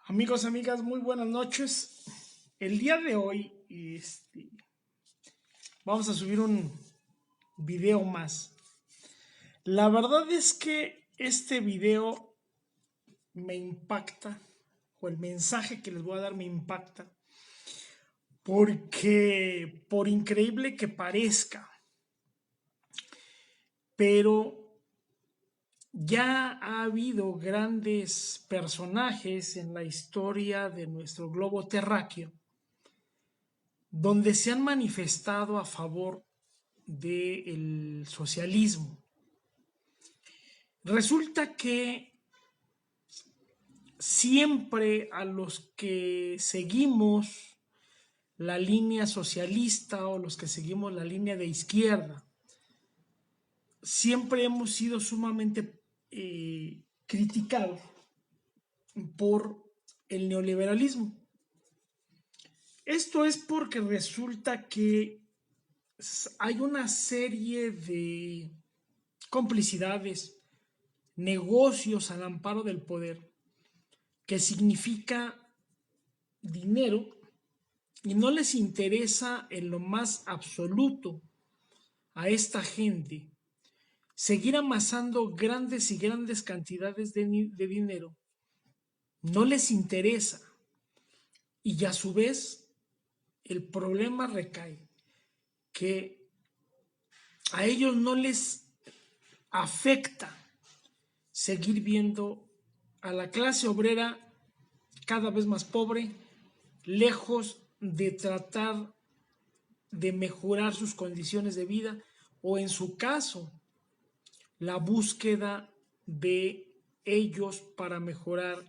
Amigos, amigas, muy buenas noches. El día de hoy vamos a subir un video más. La verdad es que este video me impacta, o el mensaje que les voy a dar me impacta, porque por increíble que parezca, pero ya ha habido grandes personajes en la historia de nuestro globo terráqueo donde se han manifestado a favor del socialismo. Resulta que siempre a los que seguimos la línea socialista o los que seguimos la línea de izquierda, siempre hemos sido sumamente criticados por el neoliberalismo. Esto es porque resulta que hay una serie de complicidades, negocios al amparo del poder, que significa dinero y no les interesa en lo más absoluto a esta gente seguir amasando grandes y grandes cantidades de dinero. No les interesa y a su vez el problema recae que a ellos no les afecta seguir viendo a la clase obrera cada vez más pobre, lejos de tratar de mejorar sus condiciones de vida o en su caso, la búsqueda de ellos para mejorar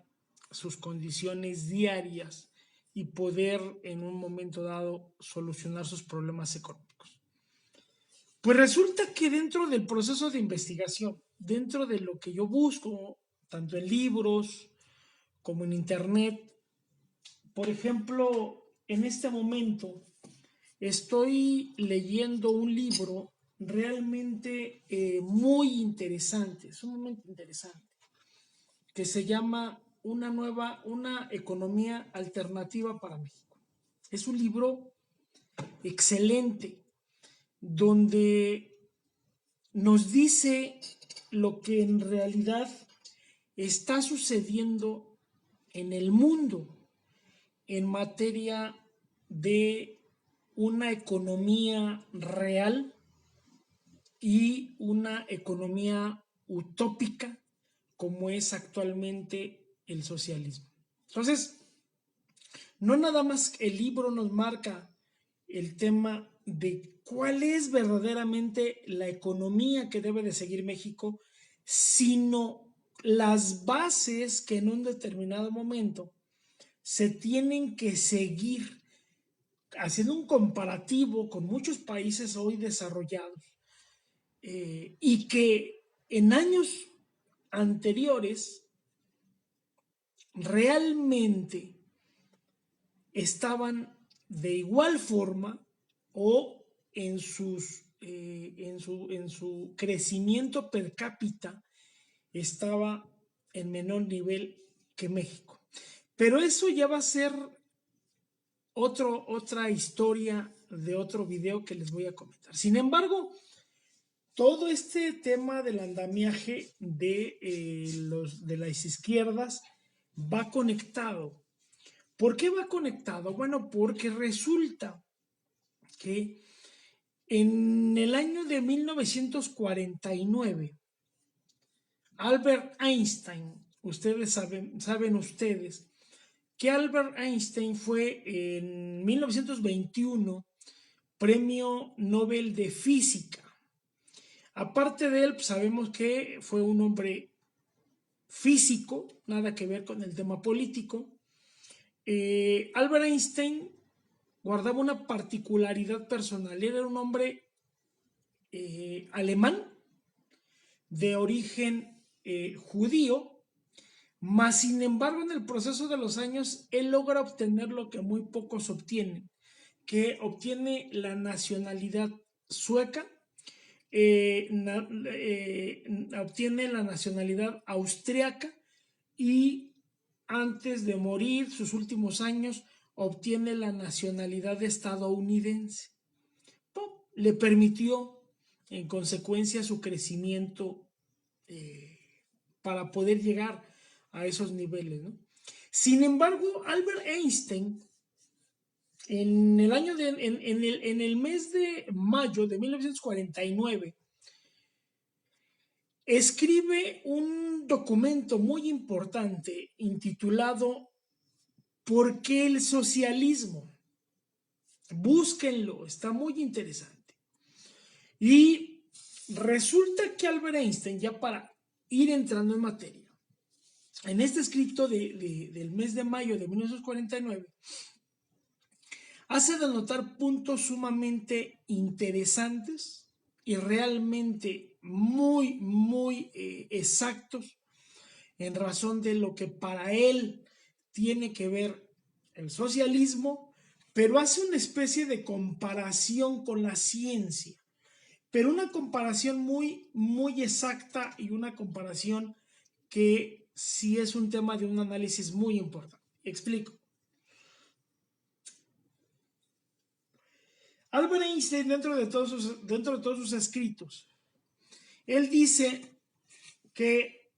sus condiciones diarias y poder en un momento dado solucionar sus problemas económicos. Pues resulta que dentro del proceso de investigación, dentro de lo que yo busco, tanto en libros como en internet, por ejemplo, en este momento estoy leyendo un libro realmente muy interesante, sumamente interesante, que se llama una economía alternativa para México. Es un libro excelente donde nos dice lo que en realidad está sucediendo en el mundo en materia de una economía real y una economía utópica como es actualmente el socialismo. Entonces, no nada más el libro nos marca el tema de cuál es verdaderamente la economía que debe de seguir México, sino las bases que en un determinado momento se tienen que seguir haciendo un comparativo con muchos países hoy desarrollados y que en años anteriores realmente estaban de igual forma o en su crecimiento per cápita estaba en menor nivel que México. Pero eso ya va a ser otra historia de otro video que les voy a comentar. Sin embargo, todo este tema del andamiaje de las izquierdas va conectado. ¿Por qué va conectado? Bueno, porque resulta que en el año de 1949, Albert Einstein, saben ustedes, que Albert Einstein fue en 1921 premio Nobel de Física. Aparte de él, pues sabemos que fue un hombre físico, nada que ver con el tema político. Albert Einstein guardaba una particularidad personal. Era un hombre alemán de origen judío, mas sin embargo en el proceso de los años él logra obtener lo que muy pocos obtienen, que obtiene la nacionalidad sueca, obtiene la nacionalidad austriaca y antes de morir, sus últimos años, obtiene la nacionalidad estadounidense. Le permitió, en consecuencia, su crecimiento para poder llegar a esos niveles, ¿no? Sin embargo, Albert Einstein, en el mes de mayo de 1949, escribe un documento muy importante intitulado ¿Por qué el socialismo? Búsquenlo, está muy interesante. Y resulta que Albert Einstein, ya para ir entrando en materia, en este escrito del mes de mayo de 1949, hace de notar puntos sumamente interesantes y realmente muy exactos en razón de lo que para él tiene que ver el socialismo, pero hace una especie de comparación con la ciencia, pero una comparación muy exacta y una comparación que sí es un tema de un análisis muy importante. Explico. Albert Einstein, dentro de todos sus escritos, él dice que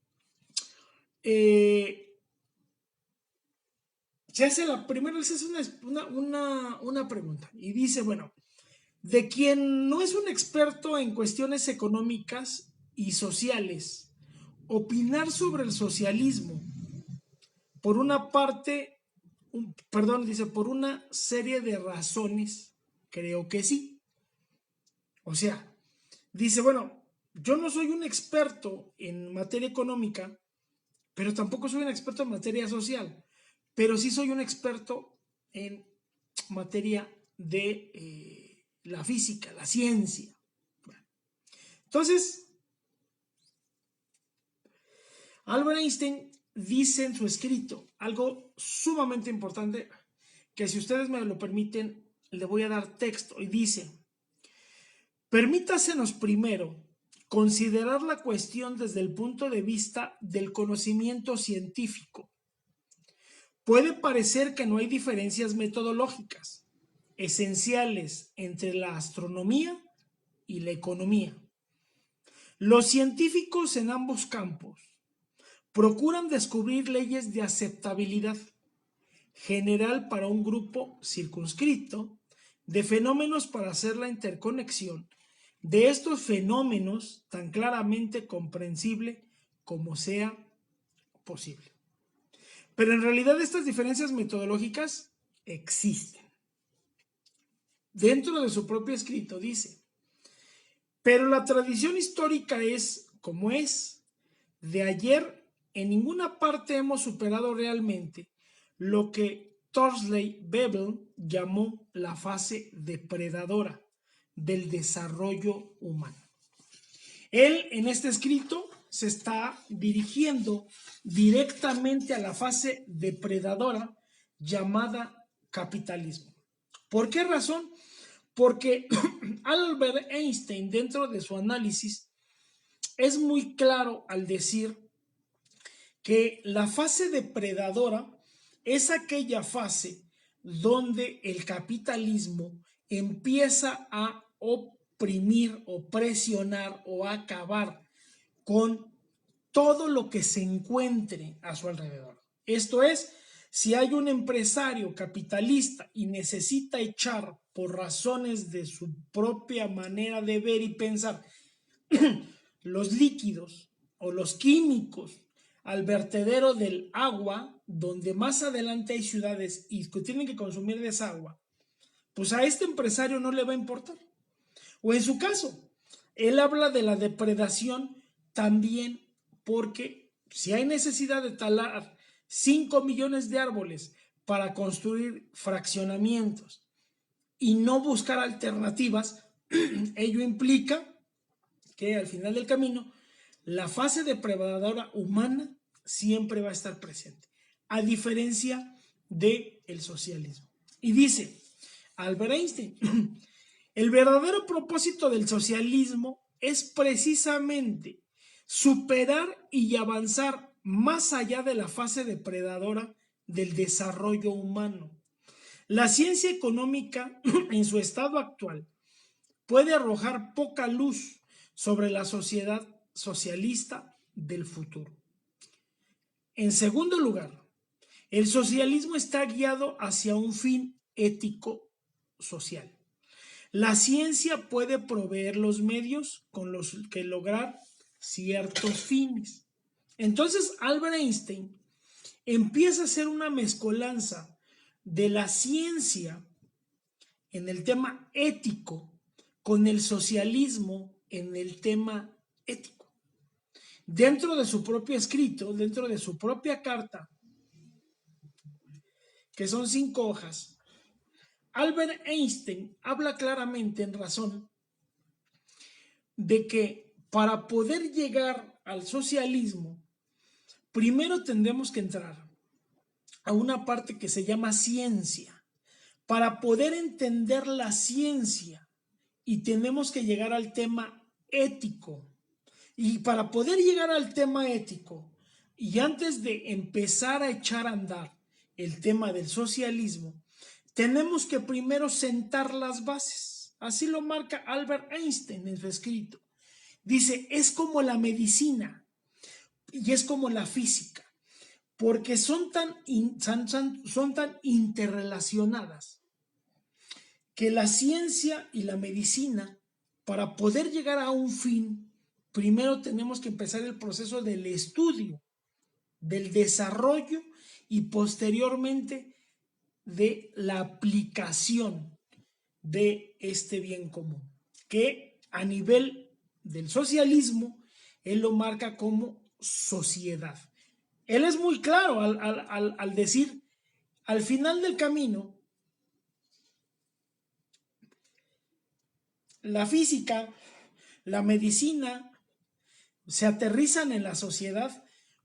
se hace primero se hace una pregunta y dice, bueno, de quien no es un experto en cuestiones económicas y sociales, opinar sobre el socialismo, por una parte, dice, por una serie de razones, creo que sí. O sea, dice, bueno, yo no soy un experto en materia económica, pero tampoco soy un experto en materia social, pero sí soy un experto en materia de la física, la ciencia. Bueno, entonces, Albert Einstein dice en su escrito algo sumamente importante que, si ustedes me lo permiten, le voy a dar texto, y dice: permítasenos primero considerar la cuestión desde el punto de vista del conocimiento científico. Puede parecer que no hay diferencias metodológicas esenciales entre la astronomía y la economía. Los científicos en ambos campos procuran descubrir leyes de aceptabilidad general para un grupo circunscrito de fenómenos para hacer la interconexión de estos fenómenos tan claramente comprensible como sea posible. Pero en realidad estas diferencias metodológicas existen. Dentro de su propio escrito dice: pero la tradición histórica es como es. De ayer en ninguna parte hemos superado realmente lo que Thorsley Bebel llamó la fase depredadora del desarrollo humano. Él, en este escrito, se está dirigiendo directamente a la fase depredadora llamada capitalismo. ¿Por qué razón? Porque Albert Einstein, dentro de su análisis, es muy claro al decir que la fase depredadora es aquella fase donde el capitalismo empieza a oprimir o presionar o acabar con todo lo que se encuentre a su alrededor. Esto es, si hay un empresario capitalista y necesita echar, por razones de su propia manera de ver y pensar, los líquidos o los químicos al vertedero del agua, donde más adelante hay ciudades y que tienen que consumir de esa agua, pues a este empresario no le va a importar. O en su caso, él habla de la depredación también, porque si hay necesidad de talar 5 millones de árboles para construir fraccionamientos y no buscar alternativas, ello implica que al final del camino la fase depredadora humana siempre va a estar presente, a diferencia del socialismo. Y dice Albert Einstein: el verdadero propósito del socialismo es precisamente superar y avanzar más allá de la fase depredadora del desarrollo humano. La ciencia económica en su estado actual puede arrojar poca luz sobre la sociedad socialista del futuro. En segundo lugar, el socialismo está guiado hacia un fin ético social. La ciencia puede proveer los medios con los que lograr ciertos fines. Entonces Albert Einstein empieza a hacer una mezcolanza de la ciencia en el tema ético con el socialismo en el tema ético. Dentro de su propio escrito, dentro de su propia carta, que son 5 hojas, Albert Einstein habla claramente en razón de que para poder llegar al socialismo, primero tendremos que entrar a una parte que se llama ciencia. Para poder entender la ciencia y tenemos que llegar al tema ético. Y para poder llegar al tema ético, y antes de empezar a echar a andar el tema del socialismo, tenemos que primero sentar las bases. Así lo marca Albert Einstein en su escrito. Dice, es como la medicina y es como la física, porque son tan interrelacionadas que la ciencia y la medicina, para poder llegar a un fin, primero tenemos que empezar el proceso del estudio, del desarrollo y posteriormente de la aplicación de este bien común, que a nivel del socialismo, él lo marca como sociedad. Él es muy claro al decir, al final del camino, la física, la medicina, se aterrizan en la sociedad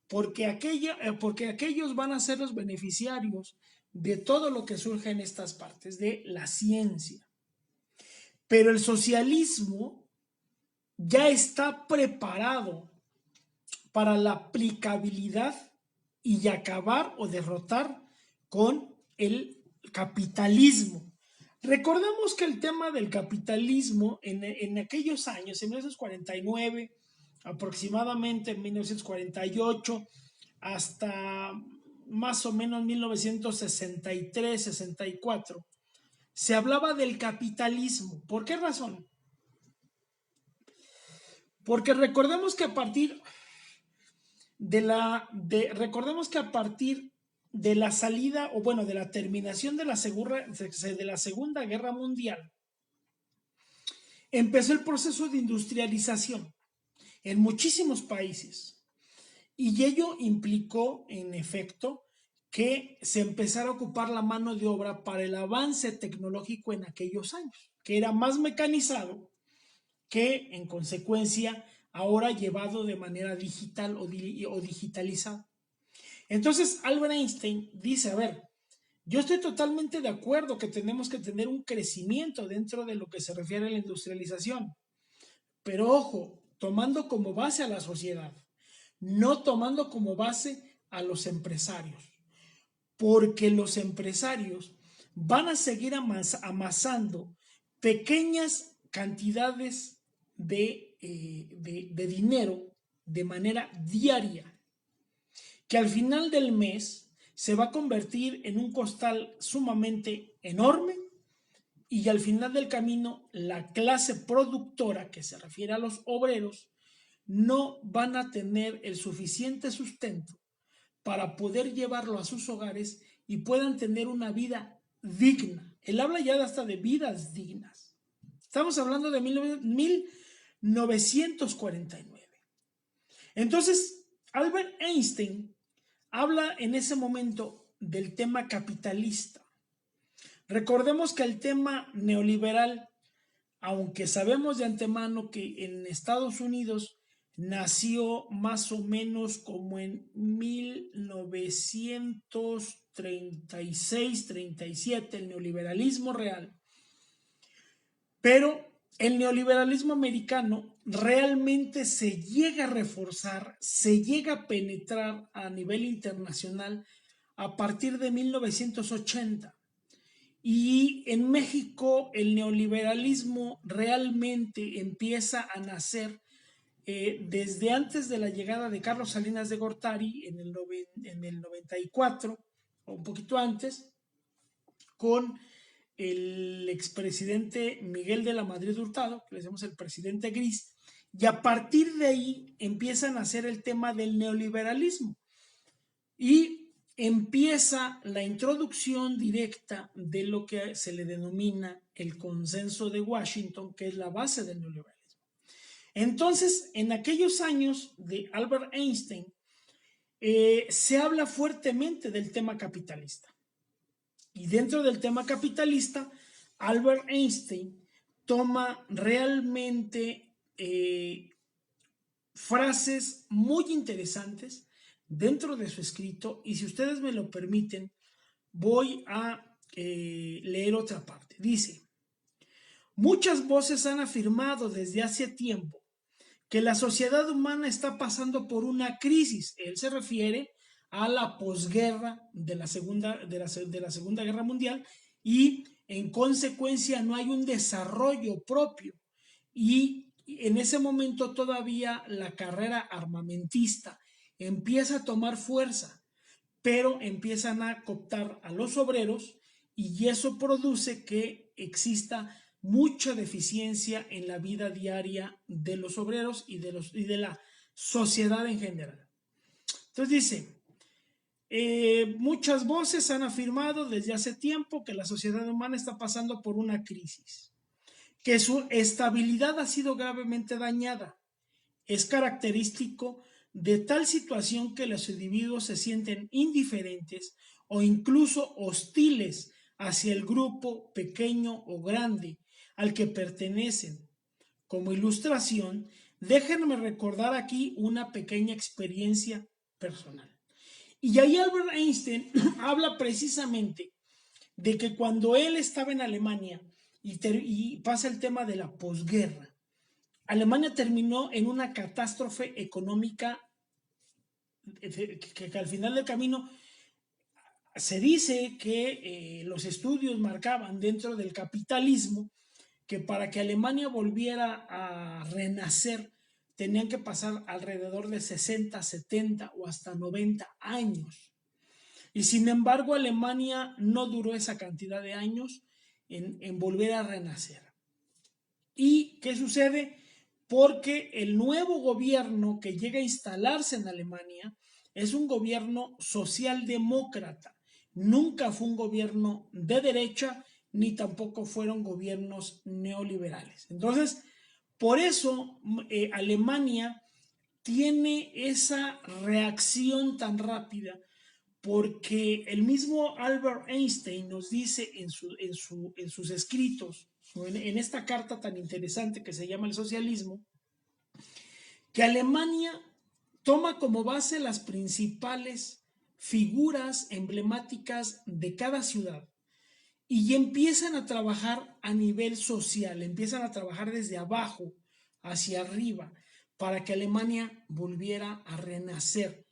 porque aquellos van a ser los beneficiarios de todo lo que surge en estas partes de la ciencia. Pero el socialismo ya está preparado para la aplicabilidad y acabar o derrotar con el capitalismo. Recordemos que el tema del capitalismo en aquellos años, en 1949, aproximadamente en 1948, hasta más o menos 1963-64, se hablaba del capitalismo. ¿Por qué razón? Porque recordemos que a partir recordemos que a partir de la salida, o bueno, de la terminación de la Segunda Guerra Mundial, empezó el proceso de industrialización en muchísimos países. Y ello implicó, en efecto, que se empezara a ocupar la mano de obra para el avance tecnológico en aquellos años, que era más mecanizado que, en consecuencia, ahora llevado de manera digital o digitalizado. Entonces, Albert Einstein dice, a ver, yo estoy totalmente de acuerdo que tenemos que tener un crecimiento dentro de lo que se refiere a la industrialización, pero ojo, tomando como base a la sociedad, no tomando como base a los empresarios, porque los empresarios van a seguir amasando pequeñas cantidades de dinero de manera diaria, que al final del mes se va a convertir en un costal sumamente enorme, y al final del camino la clase productora, que se refiere a los obreros, no van a tener el suficiente sustento para poder llevarlo a sus hogares y puedan tener una vida digna. Él habla ya hasta de vidas dignas. Estamos hablando de 1949. Entonces, Albert Einstein habla en ese momento del tema capitalista. Recordemos que el tema neoliberal, aunque sabemos de antemano que en Estados Unidos nació más o menos como en 1936-37 el neoliberalismo real, pero el neoliberalismo americano realmente se llega a reforzar, se llega a penetrar a nivel internacional a partir de 1980. Y en México el neoliberalismo realmente empieza a nacer desde antes de la llegada de Carlos Salinas de Gortari en el 94, o un poquito antes, con el expresidente Miguel de la Madrid Hurtado, que le decimos el presidente gris, y a partir de ahí empiezan a hacer el tema del neoliberalismo y empieza la introducción directa de lo que se le denomina el consenso de Washington, que es la base del neoliberalismo. Entonces, en aquellos años de Albert Einstein, se habla fuertemente del tema capitalista. Y dentro del tema capitalista, Albert Einstein toma realmente frases muy interesantes dentro de su escrito, y si ustedes me lo permiten, voy a leer otra parte. Dice: muchas voces han afirmado desde hace tiempo que la sociedad humana está pasando por una crisis. Él se refiere a la posguerra de la Segunda Guerra Mundial, y en consecuencia no hay un desarrollo propio. Y en ese momento todavía la carrera armamentista empieza a tomar fuerza, pero empiezan a cooptar a los obreros, y eso produce que exista mucha deficiencia en la vida diaria de los obreros y de la sociedad en general. Entonces dice: muchas voces han afirmado desde hace tiempo que la sociedad humana está pasando por una crisis, que su estabilidad ha sido gravemente dañada. Es característico de tal situación que los individuos se sienten indiferentes o incluso hostiles hacia el grupo pequeño o grande al que pertenecen. Como ilustración, déjenme recordar aquí una pequeña experiencia personal. Y ahí Albert Einstein habla precisamente de que cuando él estaba en Alemania y pasa el tema de la posguerra, Alemania terminó en una catástrofe económica que al final del camino se dice que los estudios marcaban dentro del capitalismo que para que Alemania volviera a renacer tenían que pasar alrededor de 60, 70 o hasta 90 años. Y sin embargo, Alemania no duró esa cantidad de años en volver a renacer. ¿Y qué sucede? Porque el nuevo gobierno que llega a instalarse en Alemania es un gobierno socialdemócrata. Nunca fue un gobierno de derecha, ni tampoco fueron gobiernos neoliberales. Entonces, por eso Alemania tiene esa reacción tan rápida, porque el mismo Albert Einstein nos dice en sus escritos, en esta carta tan interesante que se llama El socialismo, que Alemania toma como base las principales figuras emblemáticas de cada ciudad y empiezan a trabajar a nivel social, empiezan a trabajar desde abajo hacia arriba para que Alemania volviera a renacer.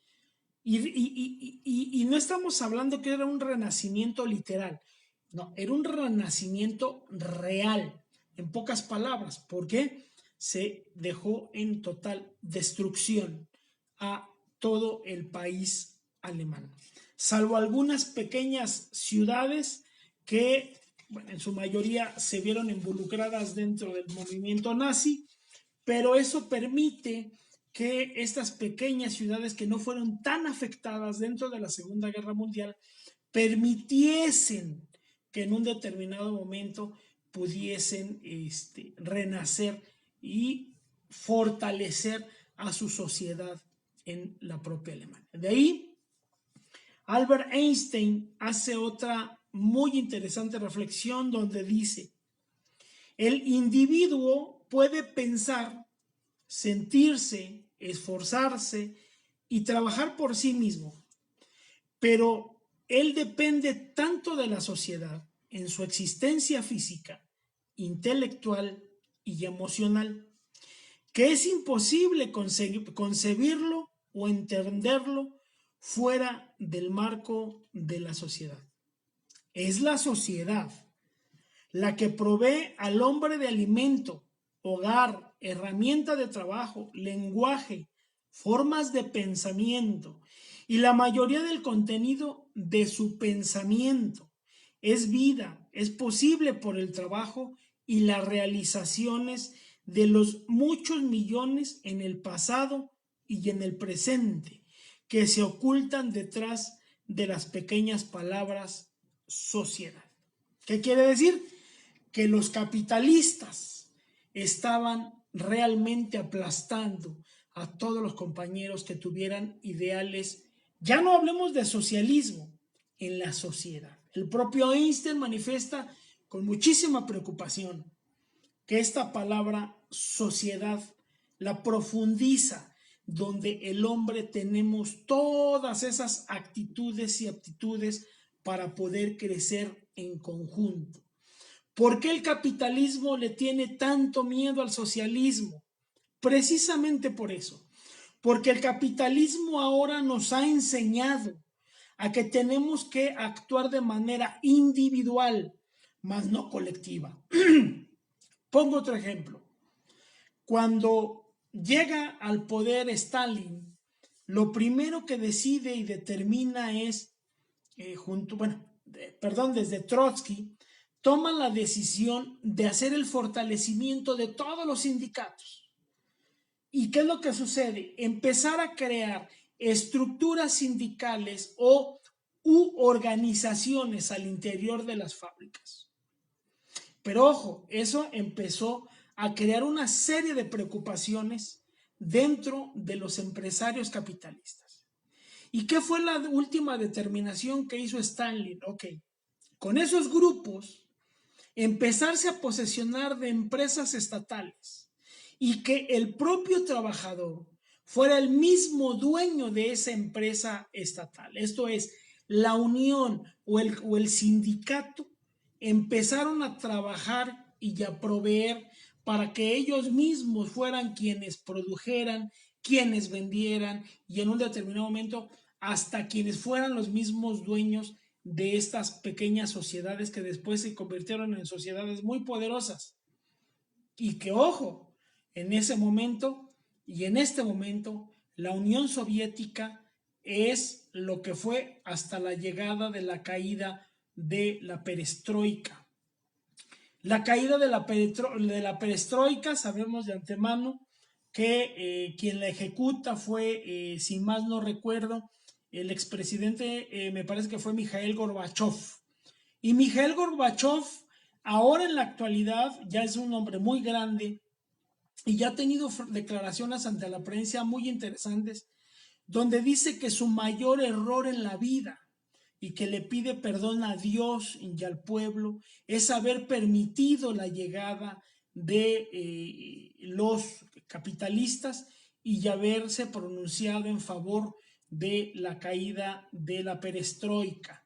Y no estamos hablando que era un renacimiento literal, no, era un renacimiento real, en pocas palabras, porque se dejó en total destrucción a todo el país alemán, salvo algunas pequeñas ciudades que, bueno, en su mayoría se vieron involucradas dentro del movimiento nazi, pero eso permite que estas pequeñas ciudades que no fueron tan afectadas dentro de la Segunda Guerra Mundial permitiesen que en un determinado momento pudiesen renacer y fortalecer a su sociedad en la propia Alemania. De ahí, Albert Einstein hace otra muy interesante reflexión donde dice: el individuo puede pensar, sentirse, esforzarse y trabajar por sí mismo, pero él depende tanto de la sociedad en su existencia física, intelectual y emocional, que es imposible concebirlo o entenderlo fuera del marco de la sociedad. Es la sociedad la que provee al hombre de alimento, hogar, herramienta de trabajo, lenguaje, formas de pensamiento y la mayoría del contenido de su pensamiento. Es vida, es posible por el trabajo y las realizaciones de los muchos millones en el pasado y en el presente que se ocultan detrás de las pequeñas palabras sociedad. ¿Qué quiere decir? Que los capitalistas estaban realmente aplastando a todos los compañeros que tuvieran ideales, ya no hablemos de socialismo, en la sociedad. El propio Einstein manifiesta con muchísima preocupación que esta palabra sociedad la profundiza, donde el hombre tenemos todas esas actitudes y aptitudes para poder crecer en conjunto. ¿Por qué el capitalismo le tiene tanto miedo al socialismo? Precisamente por eso, porque el capitalismo ahora nos ha enseñado a que tenemos que actuar de manera individual, más no colectiva. Pongo otro ejemplo. Cuando llega al poder Stalin, lo primero que decide y determina es, desde Trotsky, toman la decisión de hacer el fortalecimiento de todos los sindicatos. ¿Y qué es lo que sucede? Empezar a crear estructuras sindicales u organizaciones al interior de las fábricas. Pero ojo, eso empezó a crear una serie de preocupaciones dentro de los empresarios capitalistas. ¿Y qué fue la última determinación que hizo Stalin? Ok, con esos grupos empezarse a posesionar de empresas estatales y que el propio trabajador fuera el mismo dueño de esa empresa estatal. Esto es, la unión o el sindicato empezaron a trabajar y a proveer para que ellos mismos fueran quienes produjeran, quienes vendieran y en un determinado momento hasta quienes fueran los mismos dueños de estas pequeñas sociedades que después se convirtieron en sociedades muy poderosas. Y que, ojo, en ese momento y en este momento, la Unión Soviética es lo que fue hasta la llegada de la caída de la perestroika. La caída de la perestroika, sabemos de antemano que quien la ejecuta fue, si más no recuerdo, el expresidente, me parece que fue Mikhail Gorbachev. Y Mikhail Gorbachev, ahora en la actualidad, ya es un hombre muy grande y ya ha tenido declaraciones ante la prensa muy interesantes, donde dice que su mayor error en la vida y que le pide perdón a Dios y al pueblo es haber permitido la llegada de los capitalistas y haberse pronunciado en favor de la caída de la perestroika.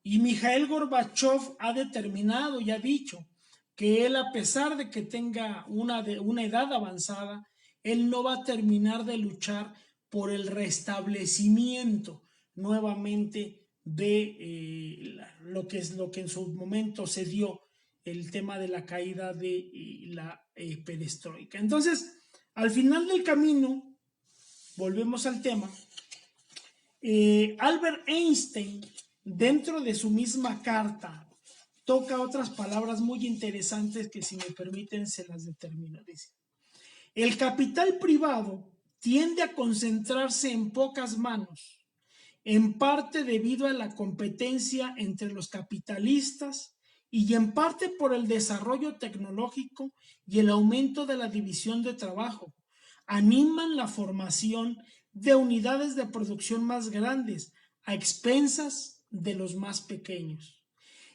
Y Mikhail Gorbachev ha determinado y ha dicho que él, a pesar de que tenga una edad avanzada, él no va a terminar de luchar por el restablecimiento nuevamente de lo que en su momento se dio, el tema de la caída de la perestroika. Entonces, al final del camino, volvemos al tema, Albert Einstein, dentro de su misma carta, toca otras palabras muy interesantes que, si me permiten, se las determino. Dice: el capital privado tiende a concentrarse en pocas manos, en parte debido a la competencia entre los capitalistas y en parte por el desarrollo tecnológico y el aumento de la división de trabajo. Animan la formación de unidades de producción más grandes a expensas de los más pequeños.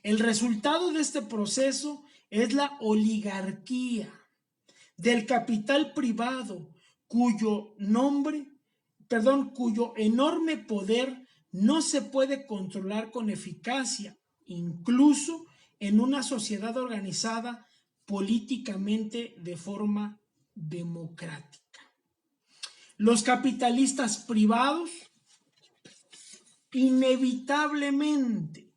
El resultado de este proceso es la oligarquía del capital privado, cuyo enorme poder no se puede controlar con eficacia, incluso en una sociedad organizada políticamente de forma democrática. Los capitalistas privados inevitablemente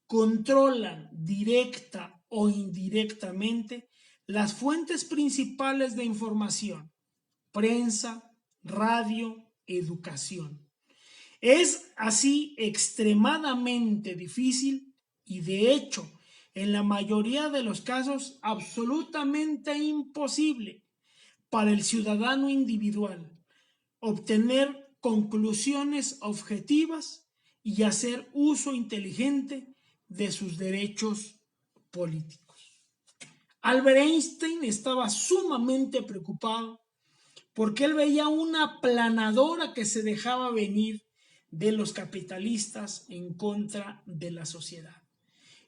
controlan directa o indirectamente las fuentes principales de información: prensa, radio, educación. Es así extremadamente difícil y de hecho en la mayoría de los casos absolutamente imposible para el ciudadano individual obtener conclusiones objetivas y hacer uso inteligente de sus derechos políticos. Albert Einstein estaba sumamente preocupado porque él veía una aplanadora que se dejaba venir de los capitalistas en contra de la sociedad.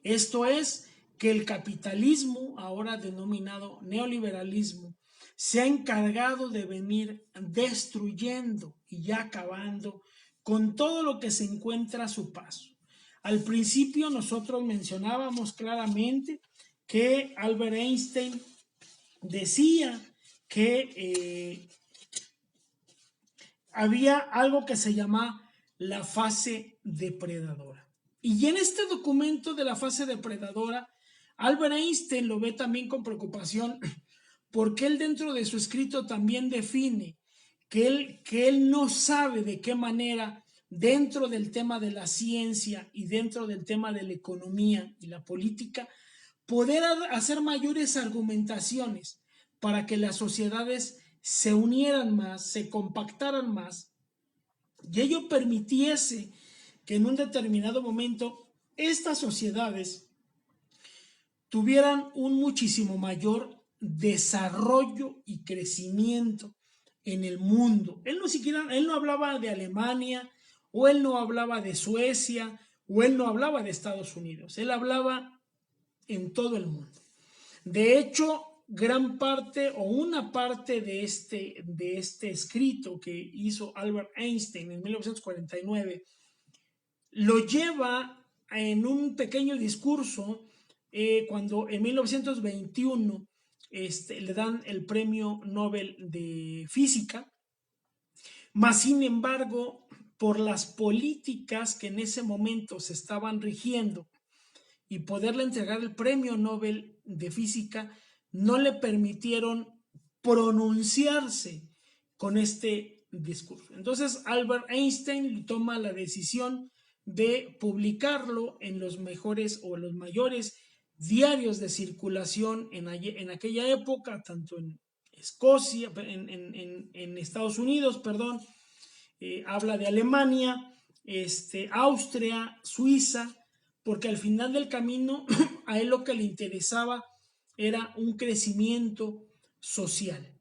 Esto es, que el capitalismo, ahora denominado neoliberalismo, se ha encargado de venir destruyendo y acabando con todo lo que se encuentra a su paso. Al principio nosotros mencionábamos claramente que Albert Einstein decía que había algo que se llama la fase depredadora. Y en este documento de la fase depredadora, Albert Einstein lo ve también con preocupación porque él dentro de su escrito también define que él no sabe de qué manera dentro del tema de la ciencia y dentro del tema de la economía y la política poder hacer mayores argumentaciones para que las sociedades se unieran más, se compactaran más y ello permitiese que en un determinado momento estas sociedades tuvieran un muchísimo mayor desarrollo y crecimiento en el mundo. Él no hablaba de Alemania, o él no hablaba de Suecia, o él no hablaba de Estados Unidos. Él hablaba en todo el mundo. De hecho, gran parte o una parte de este escrito que hizo Albert Einstein en 1949 lo lleva en un pequeño discurso cuando en 1921 le dan el premio Nobel de Física, mas sin embargo, por las políticas que en ese momento se estaban rigiendo y poderle entregar el premio Nobel de Física, no le permitieron pronunciarse con este discurso. Entonces Albert Einstein toma la decisión de publicarlo en los mejores o los mayores diarios de circulación en aquella época, tanto en Escocia, en Estados Unidos, perdón, habla de Alemania, Austria, Suiza, porque al final del camino a él lo que le interesaba era un crecimiento social.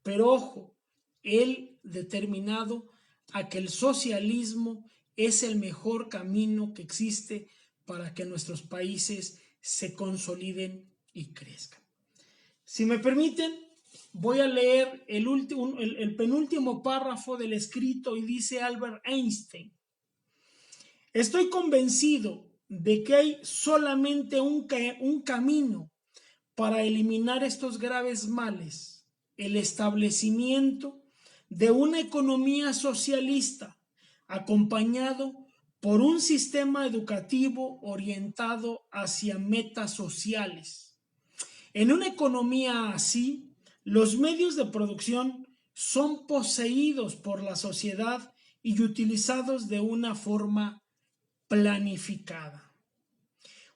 Pero ojo, él determinado a que el socialismo es el mejor camino que existe para que nuestros países se consoliden y crezcan. Si me permiten, voy a leer el penúltimo párrafo del escrito y dice Albert Einstein: estoy convencido de que hay solamente un camino para eliminar estos graves males: el establecimiento de una economía socialista acompañado por un sistema educativo orientado hacia metas sociales. En una economía así, los medios de producción son poseídos por la sociedad y utilizados de una forma planificada.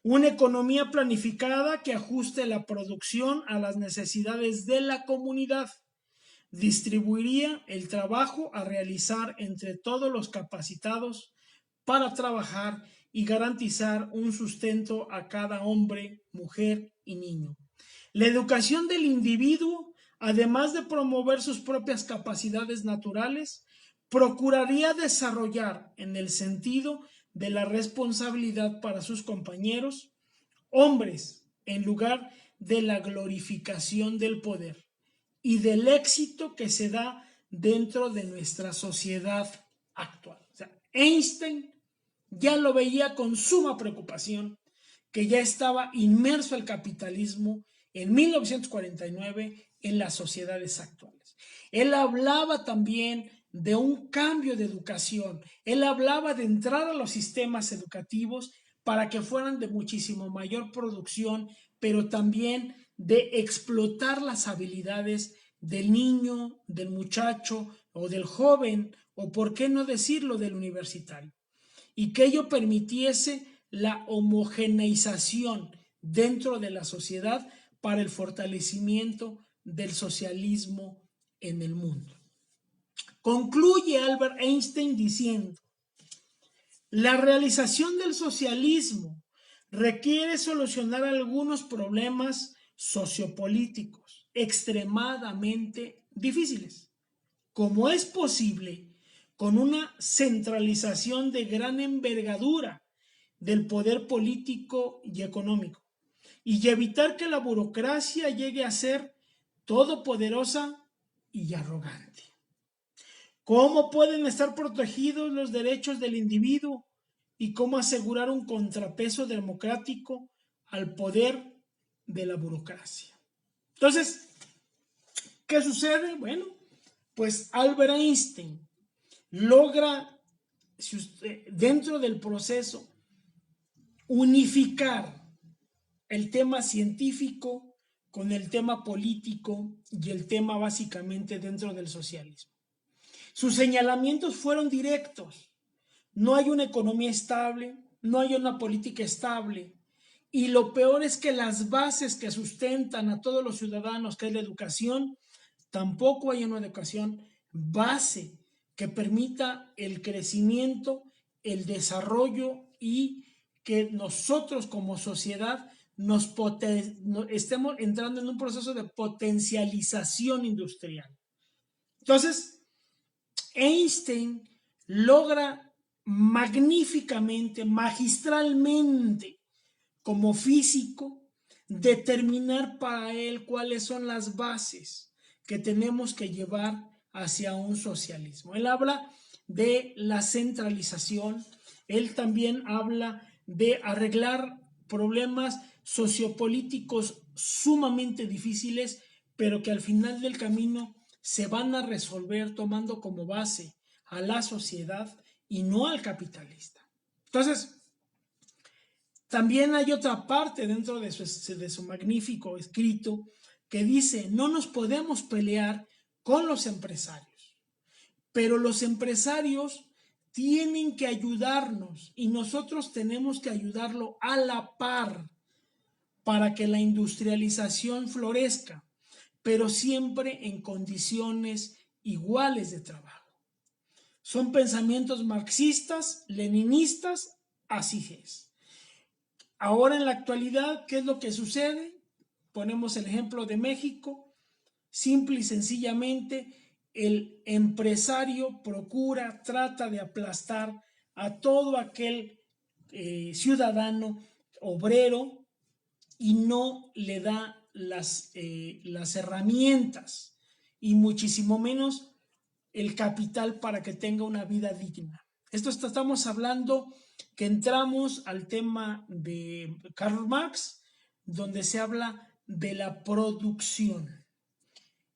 Una economía planificada que ajuste la producción a las necesidades de la comunidad. Distribuiría el trabajo a realizar entre todos los capacitados para trabajar y garantizar un sustento a cada hombre, mujer y niño. La educación del individuo, además de promover sus propias capacidades naturales, procuraría desarrollar en el sentido de la responsabilidad para sus compañeros, hombres, en lugar de la glorificación del poder y del éxito que se da dentro de nuestra sociedad actual. O sea, Einstein ya lo veía con suma preocupación, que ya estaba inmerso el capitalismo en 1949 en las sociedades actuales. Él hablaba también de un cambio de educación. Él hablaba de entrar a los sistemas educativos para que fueran de muchísimo mayor producción, pero también de explotar las habilidades del niño, del muchacho o del joven, o por qué no decirlo, del universitario, y que ello permitiese la homogeneización dentro de la sociedad para el fortalecimiento del socialismo en el mundo. Concluye Albert Einstein diciendo: la realización del socialismo requiere solucionar algunos problemas sociopolíticos extremadamente difíciles. ¿Cómo es posible con una centralización de gran envergadura del poder político y económico y evitar que la burocracia llegue a ser todopoderosa y arrogante? ¿Cómo pueden estar protegidos los derechos del individuo y cómo asegurar un contrapeso democrático al poder de la burocracia? Entonces, ¿qué sucede? Bueno, pues Albert Einstein logra, si usted, dentro del proceso, unificar el tema científico con el tema político y el tema básicamente dentro del socialismo. Sus señalamientos fueron directos. No hay una economía estable, no hay una política estable, y lo peor es que las bases que sustentan a todos los ciudadanos, que es la educación, tampoco hay una educación base que permita el crecimiento, el desarrollo y que nosotros como sociedad estemos entrando en un proceso de potencialización industrial. Entonces, Einstein logra magníficamente, magistralmente, como físico, determinar para él cuáles son las bases que tenemos que llevar hacia un socialismo. Él habla de la centralización, él también habla de arreglar problemas sociopolíticos sumamente difíciles, pero que al final del camino se van a resolver tomando como base a la sociedad y no al capitalista. Entonces, también hay otra parte dentro de su magnífico escrito que dice: no nos podemos pelear con los empresarios, pero los empresarios tienen que ayudarnos y nosotros tenemos que ayudarlo a la par para que la industrialización florezca, pero siempre en condiciones iguales de trabajo. Son pensamientos marxistas, leninistas, así es. Ahora en la actualidad, ¿qué es lo que sucede? Ponemos el ejemplo de México. Simple y sencillamente, el empresario trata de aplastar a todo aquel ciudadano obrero y no le da las herramientas y muchísimo menos el capital para que tenga una vida digna. Esto estamos hablando que entramos al tema de Karl Marx, donde se habla de la producción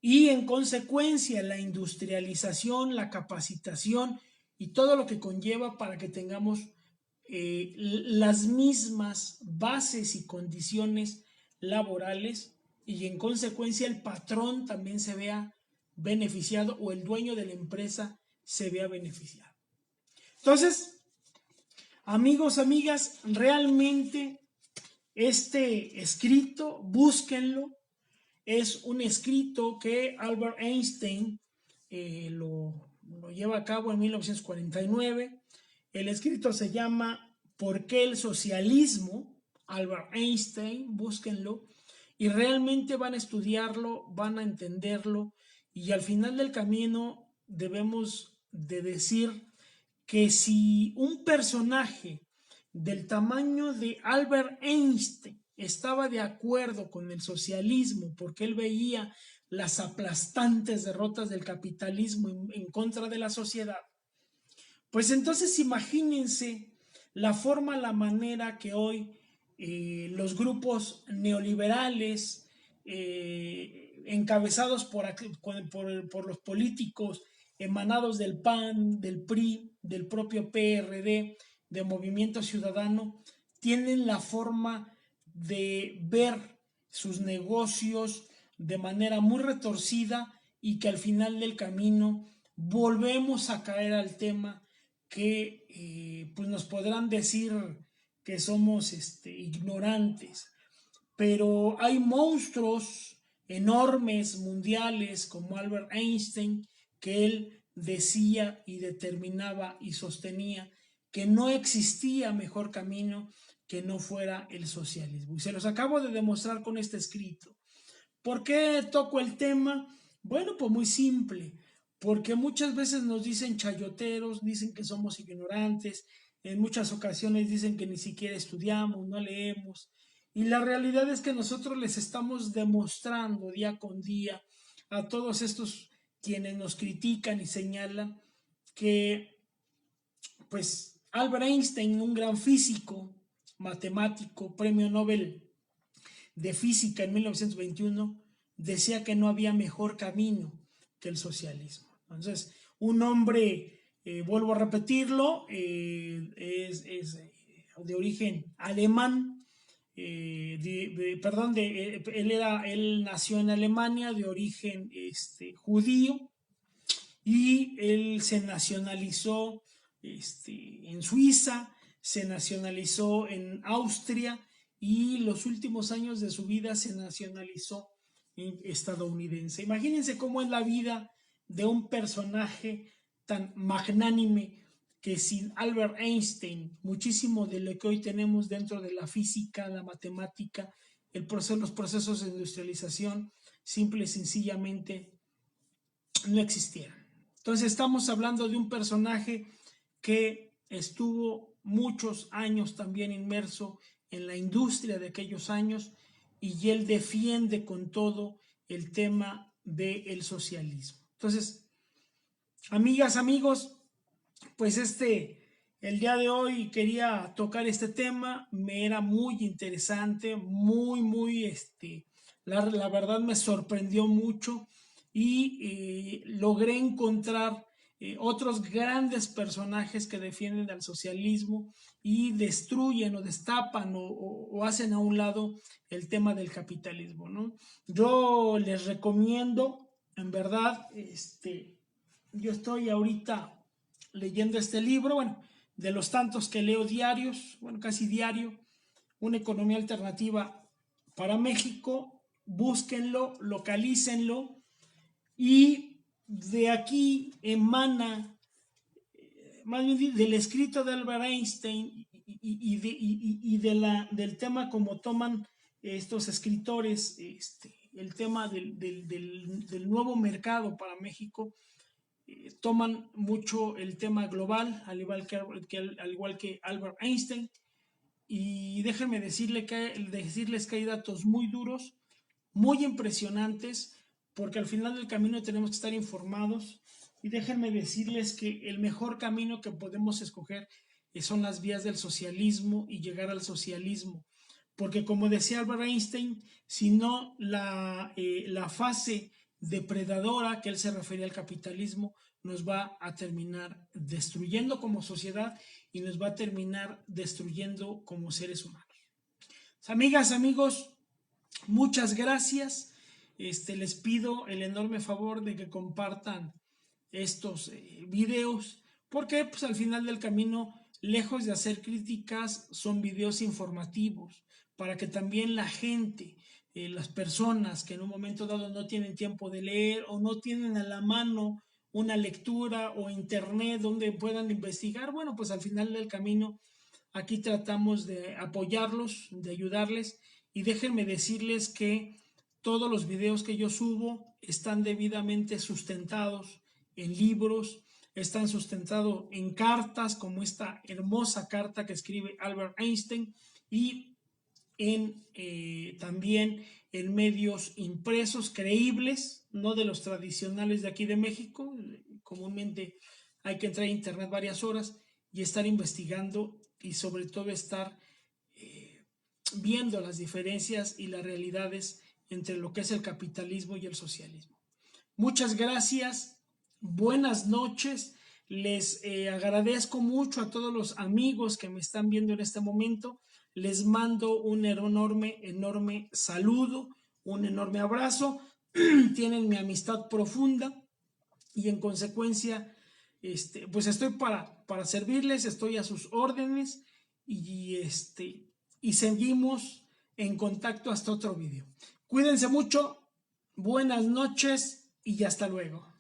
y en consecuencia la industrialización, la capacitación y todo lo que conlleva para que tengamos las mismas bases y condiciones laborales y en consecuencia el patrón también se vea beneficiado o el dueño de la empresa se vea beneficiado. Entonces, amigos, amigas, realmente este escrito, búsquenlo. Es un escrito que Albert Einstein lo lleva a cabo en 1949. El escrito se llama ¿Por qué el socialismo? Albert Einstein, búsquenlo. Y realmente van a estudiarlo, van a entenderlo. Y al final del camino debemos de decir que si un personaje del tamaño de Albert Einstein estaba de acuerdo con el socialismo porque él veía las aplastantes derrotas del capitalismo en contra de la sociedad, pues entonces imagínense la forma, la manera que hoy los grupos neoliberales encabezados por los políticos emanados del PAN, del PRI, del propio PRD, de Movimiento Ciudadano, tienen la forma de ver sus negocios de manera muy retorcida y que al final del camino volvemos a caer al tema que pues nos podrán decir que somos ignorantes, pero hay monstruos enormes mundiales como Albert Einstein, que él decía y determinaba y sostenía que no existía mejor camino que no fuera el socialismo. Y se los acabo de demostrar con este escrito. ¿Por qué toco el tema? Bueno, pues muy simple, porque muchas veces nos dicen chayoteros, dicen que somos ignorantes, en muchas ocasiones dicen que ni siquiera estudiamos, no leemos, y la realidad es que nosotros les estamos demostrando día con día a todos estos quienes nos critican y señalan que, pues, Albert Einstein, un gran físico, matemático, premio Nobel de física en 1921, decía que no había mejor camino que el socialismo. Entonces, un hombre, vuelvo a repetirlo, es de origen alemán, él nació en Alemania de origen judío, y él se nacionalizó en Suiza, se nacionalizó en Austria y los últimos años de su vida se nacionalizó en estadounidense. Imagínense cómo es la vida de un personaje tan magnánime que sin Albert Einstein, muchísimo de lo que hoy tenemos dentro de la física, la matemática, los procesos de industrialización, simple y sencillamente no existieran. Entonces estamos hablando de un personaje que estuvo muchos años también inmerso en la industria de aquellos años y él defiende con todo el tema del socialismo. Entonces, amigas, amigos, pues el día de hoy quería tocar este tema, me era muy interesante, muy, la verdad me sorprendió mucho y logré encontrar otros grandes personajes que defienden al socialismo y destruyen o destapan o hacen a un lado el tema del capitalismo, ¿no? Yo les recomiendo, en verdad, yo estoy ahorita leyendo este libro, bueno, de los tantos que leo diarios, bueno, casi diario, Una economía alternativa para México, búsquenlo, localícenlo y de aquí emana, más bien del escrito de Albert Einstein del tema como toman estos escritores, el tema del nuevo mercado para México, toman mucho el tema global, al igual que Albert Einstein, y déjenme decirles que hay datos muy duros, muy impresionantes, porque al final del camino tenemos que estar informados, y déjenme decirles que el mejor camino que podemos escoger son las vías del socialismo y llegar al socialismo, porque como decía Albert Einstein, si no la fase depredadora, que él se refería al capitalismo, nos va a terminar destruyendo como sociedad y nos va a terminar destruyendo como seres humanos. Amigas, amigos, muchas gracias. Les pido el enorme favor de que compartan estos videos, porque pues al final del camino, lejos de hacer críticas, son videos informativos para que también la gente, las personas que en un momento dado no tienen tiempo de leer o no tienen a la mano una lectura o internet donde puedan investigar, bueno, pues al final del camino aquí tratamos de apoyarlos, de ayudarles, y déjenme decirles que todos los videos que yo subo están debidamente sustentados en libros, están sustentados en cartas como esta hermosa carta que escribe Albert Einstein, y también en medios impresos creíbles, no de los tradicionales de aquí de México. Comúnmente hay que entrar a internet varias horas y estar investigando y sobre todo estar viendo las diferencias y las realidades entre lo que es el capitalismo y el socialismo. Muchas gracias, buenas noches, les agradezco mucho a todos los amigos que me están viendo en este momento, les mando un enorme saludo, un enorme abrazo, tienen mi amistad profunda y en consecuencia, pues estoy para servirles, estoy a sus órdenes y, y seguimos en contacto hasta otro video. Cuídense mucho, buenas noches y hasta luego.